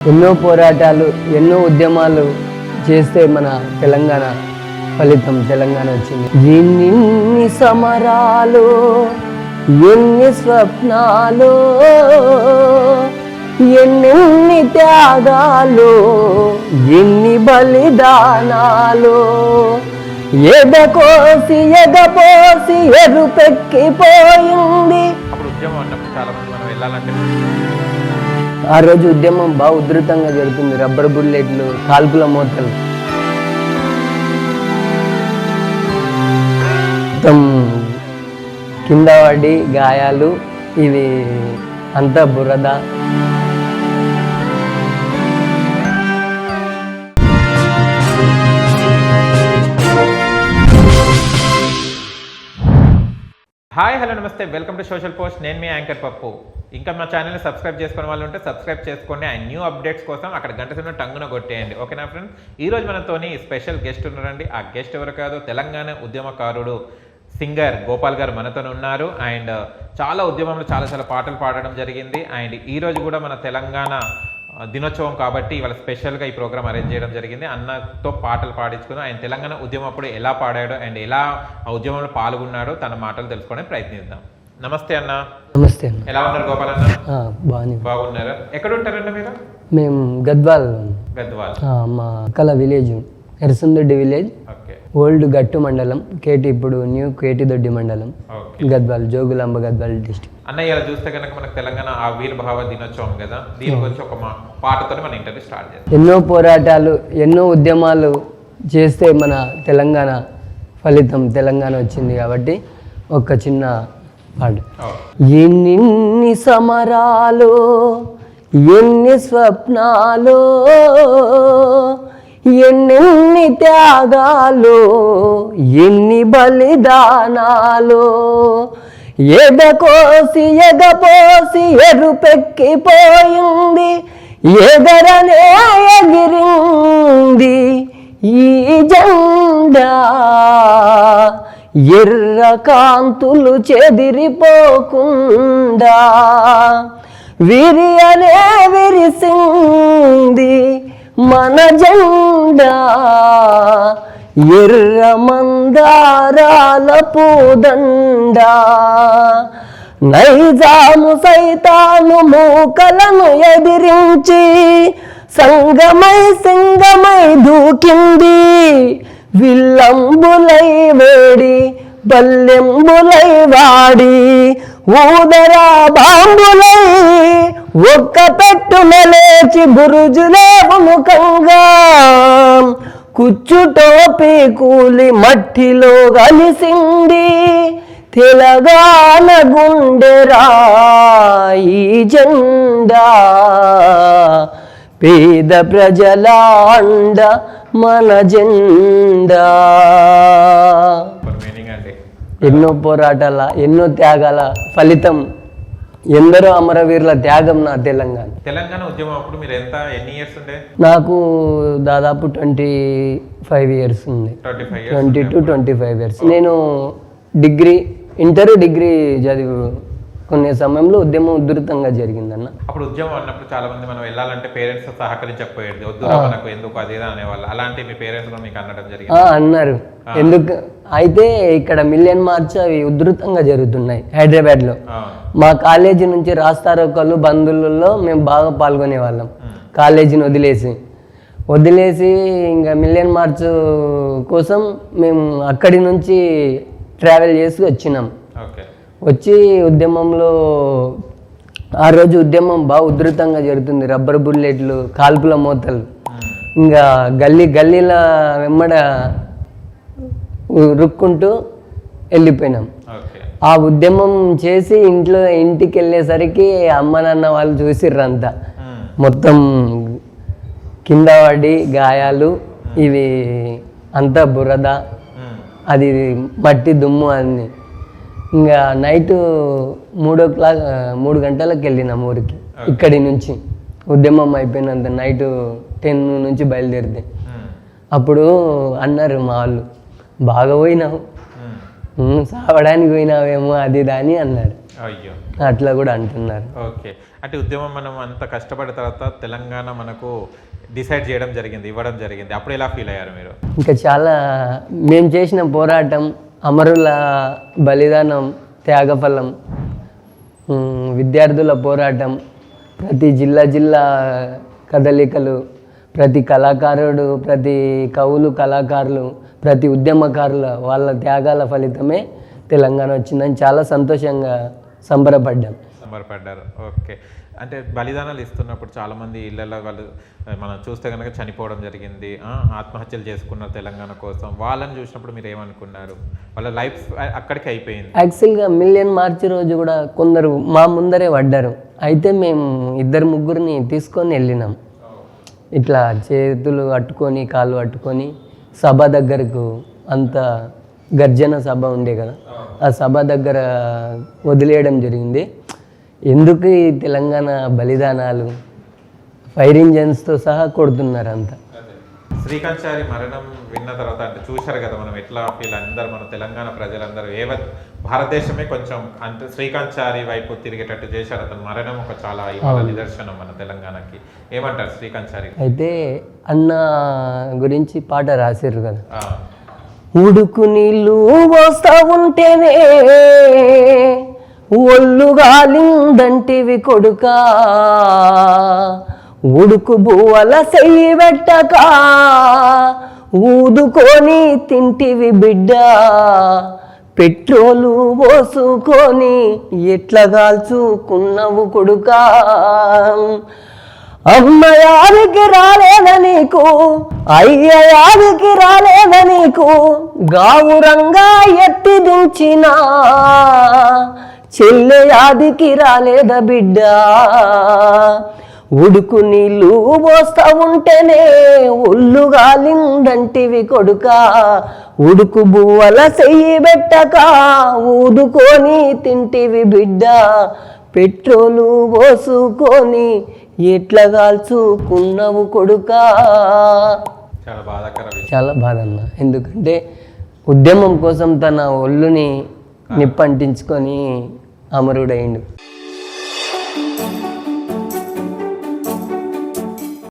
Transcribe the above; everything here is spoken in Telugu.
ఎన్నో పోరాటాలు ఎన్నో ఉద్యమాలు చేస్తే మన తెలంగాణ ఫలితం తెలంగాణ వచ్చింది. ఎన్ని సమరాలు ఎన్ని స్వప్నాలు ఎన్ని త్యాగాలు ఎన్ని బలిదానాలు ఎదకోసి ఎదపోసి ఎరుపెక్కిపోయింది. ఆ రోజు ఉద్యమం బాగా ఉధృతంగా జరుగుతుంది. రబ్బర్ బుల్లెట్లు, కాల్పుల మూతలు, మొత్తం కింద పడి గాయాలు, ఇది అంతా బురద. హాయ్ హలో నమస్తే, వెల్కమ్ టు సోషల్ పోస్ట్. నేను మీ యాంకర్ పప్పు. ఇంకా మా ఛానల్ని సబ్స్క్రైబ్ చేసుకునే వాళ్ళు ఉంటే సబ్స్క్రైబ్ చేసుకోండి. అండ్ న్యూ అప్డేట్స్ కోసం అక్కడ గంట సినిమా టంగున కొట్టేయండి. ఓకేనా ఫ్రెండ్స్? ఈరోజు మనతోని స్పెషల్ గెస్ట్ ఉన్నారండి. ఆ గెస్ట్ ఎవరు కాదు, తెలంగాణ ఉద్యమకారుడు సింగర్ గోపాల్ గారు మనతో ఉన్నారు. అండ్ చాలా ఉద్యమంలో చాలా పాటలు పాడడం జరిగింది. అండ్ ఈరోజు కూడా మన తెలంగాణ దినోత్సవం కాబట్టి ఇవాళ స్పెషల్గా ఈ ప్రోగ్రామ్ అరేంజ్ చేయడం జరిగింది. అన్నతో పాటలు పాడించుకుందాం. ఆయన తెలంగాణ ఉద్యమం అప్పుడు ఎలా పాడాడో అండ్ ఎలా ఆ ఉద్యమంలో పాల్గొన్నాడో తన మాటలు తెలుసుకోవడానికి ప్రయత్నిద్దాం. నమస్తే అన్న. నమస్తే. ఎలా ఉన్నారు గోపాల్ అన్న? బాగున్నారా? ఎక్కడ ఉంటారన్న మీరు? మేము గద్వాల్. మా అక్కల విలేజ్ ఎర్సందొడ్డి విలేజ్, ఓల్డ్ గట్టు మండలం, కేటి ఇప్పుడు న్యూ కేటిదొడ్డి మండలం, గద్వాల్, జోగులాంబ గద్వాల్ డిస్ట్రిక్ట్. అన్న ఇలా చూస్తే కనుక మనకు తెలంగాణ ఆవిర్భావ దినోత్సవం కదా, దీని గురించి ఒక పాటతో మన ఇంటర్వ్యూ స్టార్ట్ చేద్దాం. ఎన్నో పోరాటాలు ఎన్నో ఉద్యమాలు చేస్తే మన తెలంగాణ ఫలితం తెలంగాణ వచ్చింది కాబట్టి ఒక చిన్న పాట. ఎన్ని సమరాలు ఎన్ని స్వప్నాలు ఎన్ని త్యాగాలు ఎన్ని బలిదానాలు ఎదకోసి ఎదపోసి ఎరుపెక్కిపోయింది. ఎగరనే ఎగిరింది ఈ జెండా, ఎర్ర కాంతులు చెదిరిపోకుండా విరియనే విరిసింది మన జెండా, ఎర్ర మందారాల పూదండా. నైజాము సైతాను మూకలను ఎదిరించి సంగమై సింగమై దూకింది. విల్లంబులై వేడి బల్లెంబులై వాడి ఊదరా బాంబులై ఒక్క పెట్టున లేచి బురుజులే ముఖంగా కుచ్చుటోపి కూలి మట్టిలో కలిసింది. తెలంగాణ గుండెరా ఈ జెండా, పేద ప్రజల అండ మన జెండా. ఎన్నో పోరాటాల ఎన్నో త్యాగాల ఫలితం, ఎందరో అమరవీరుల త్యాగం నా తెలంగాణ. తెలంగాణ ఉద్యమం అప్పుడు మీరు ఎన్ని ఇయర్స్ ఉండే? నాకు దాదాపు 25 years ఉంది. 20 to 25 years. నేను ఇంటర్ డిగ్రీ చదివి కొన్ని సమయంలో ఉద్యమం ఉధృతంగా జరిగిందన్న. అప్పుడు ఉద్యమం అన్నప్పుడు చాలా మంది మనం వెళ్ళాలంటే పేరెంట్స్ సహకరించకపోయేది, వద్దు మనకు ఎందుకు అదేదా అనేవాళ్ళు. అలాంటి మీ పేరెంట్స్ మీకు అనడం జరిగింది? అన్నారు. ఎందుకు అయితే ఇక్కడ మిలియన్ మార్చ్ అవి ఉధృతంగా జరుగుతున్నాయి హైదరాబాద్లో. మా కాలేజీ నుంచి రాస్తారోకలు బంధువులలో మేము బాగా పాల్గొనే వాళ్ళం. కాలేజీని వదిలేసి ఇంకా మిలియన్ మార్చ్ కోసం మేము అక్కడి నుంచి ట్రావెల్ చేసి వచ్చినాం. వచ్చి ఉద్యమంలో ఆ రోజు ఉద్యమం బాగా ఉధృతంగా జరుగుతుంది. రబ్బర్ బుల్లెట్లు, కాల్పుల మూతలు, ఇంకా గల్లీల వెంబడ రుక్కుంటూ వెళ్ళిపోయినాం. ఆ ఉద్యమం చేసి ఇంటికి వెళ్ళేసరికి అమ్మ నాన్న వాళ్ళు చూసిర్రంతా, మొత్తం కింద పడి గాయాలు, ఇది అంతా బురద, అది మట్టి దుమ్ము అన్ని. ఇంకా నైట్ 3 గంటలకు వెళ్ళినాం ఊరికి. ఇక్కడి నుంచి ఉద్యమం అయిపోయినంత నైట్ 10 నుంచి బయలుదేరితే అప్పుడు అన్నారు మా వాళ్ళు, బాగా పోయినావు, సావడానికి పోయినావేమో అది దాని అన్నాడు. అయ్యో, అట్లా కూడా అంటున్నారు. ఓకే. అంటే ఉద్యమం మనం అంత కష్టపడిన తర్వాత తెలంగాణ మనకు డిసైడ్ చేయడం జరిగింది, ఇవ్వడం జరిగింది. అప్పుడు ఎలా ఫీల్ అయ్యారు మీరు? ఇంకా చాలా మేము చేసిన పోరాటం, అమరుల బలిదానం, త్యాగఫలం, విద్యార్థుల పోరాటం, ప్రతి జిల్లా కదలికలు, ప్రతి కళాకారుడు, ప్రతి కవులు, కళాకారులు, ప్రతి ఉద్యమకారుల వాళ్ళ త్యాగాల ఫలితమే తెలంగాణ వచ్చిందని చాలా సంతోషంగా సంబరపడ్డారు. ఓకే. అంటే బలిదానాలు ఇస్తున్నప్పుడు చాలామంది ఇళ్ళల్లో వాళ్ళు మనం చూస్తే కనుక చనిపోవడం జరిగింది, ఆత్మహత్యలు చేసుకున్నారు తెలంగాణ కోసం. వాళ్ళని చూసినప్పుడు మీరు ఏమనుకున్నారు? వాళ్ళ లైఫ్ అక్కడికి అయిపోయింది. యాక్చువల్గా 1,000,000 మార్చి రోజు కూడా కొందరు మా ముందరే పడ్డారు. అయితే మేము 2-3 తీసుకొని వెళ్ళినాం. ఇట్లా చేతులు అట్టుకొని కాళ్ళు అట్టుకొని సభ దగ్గరకు, అంత గర్జన సభ ఉండే కదా, ఆ సభ దగ్గర వదిలేయడం జరిగింది. ఎందుకు ఈ తెలంగాణ బలిదానాలు, ఫైర్ ఇంజన్స్తో సహా కొడుతున్నారు అంతా. శ్రీకాంత్ చారి మరణం విన్న తర్వాత అంటే చూశారు కదా మనం ఎట్లా ఫీల్, అందరూ మన తెలంగాణ ప్రజలందరూ భారతదేశమే కొంచెం అంటే శ్రీకాంత్ చారి వైపు తిరిగేటట్టు చేశారు. అతను మరణం ఒక చాలా నిదర్శనం మన తెలంగాణకి. ఏమంటారు శ్రీకాంత్ చారి? అయితే అన్న గురించి పాట రాశారు కదా, ఉడుకు నీళ్ళు పోస్తా ఉంటేనే ఒళ్ళు గాలిందంటివి కొడుకా, ఉడుకు బువ్వల సెయ్యి పెట్టక ఊదుకొని తింటివి బిడ్డ, పెట్రోలు పోసుకొని ఎట్లా కాల్చుకున్నావు కొడుకా, అమ్మ యాదికి రాలేద నీకు, అయ్య యాదికి రాలేద నీకు, గావురంగా ఎత్తి దించిన చెల్లె యాదికి రాలేద బిడ్డ, ఉడుకు నీళ్ళు పోస్తా ఉంటేనే ఒళ్ళు గాలిందంటివి కొడుకా, ఉడుకు బువ్వల సెయ్యి పెట్టక ఊదుకొని తింటివి బిడ్డ, పెట్రోలు పోసుకొని ఎట్లా కాల్చుకున్నావు కొడుకా. చాలా బాధ అన్న. ఎందుకంటే ఉద్యమం కోసం తన ఒళ్ళుని నిప్పంటించుకొని అమరుడైండు.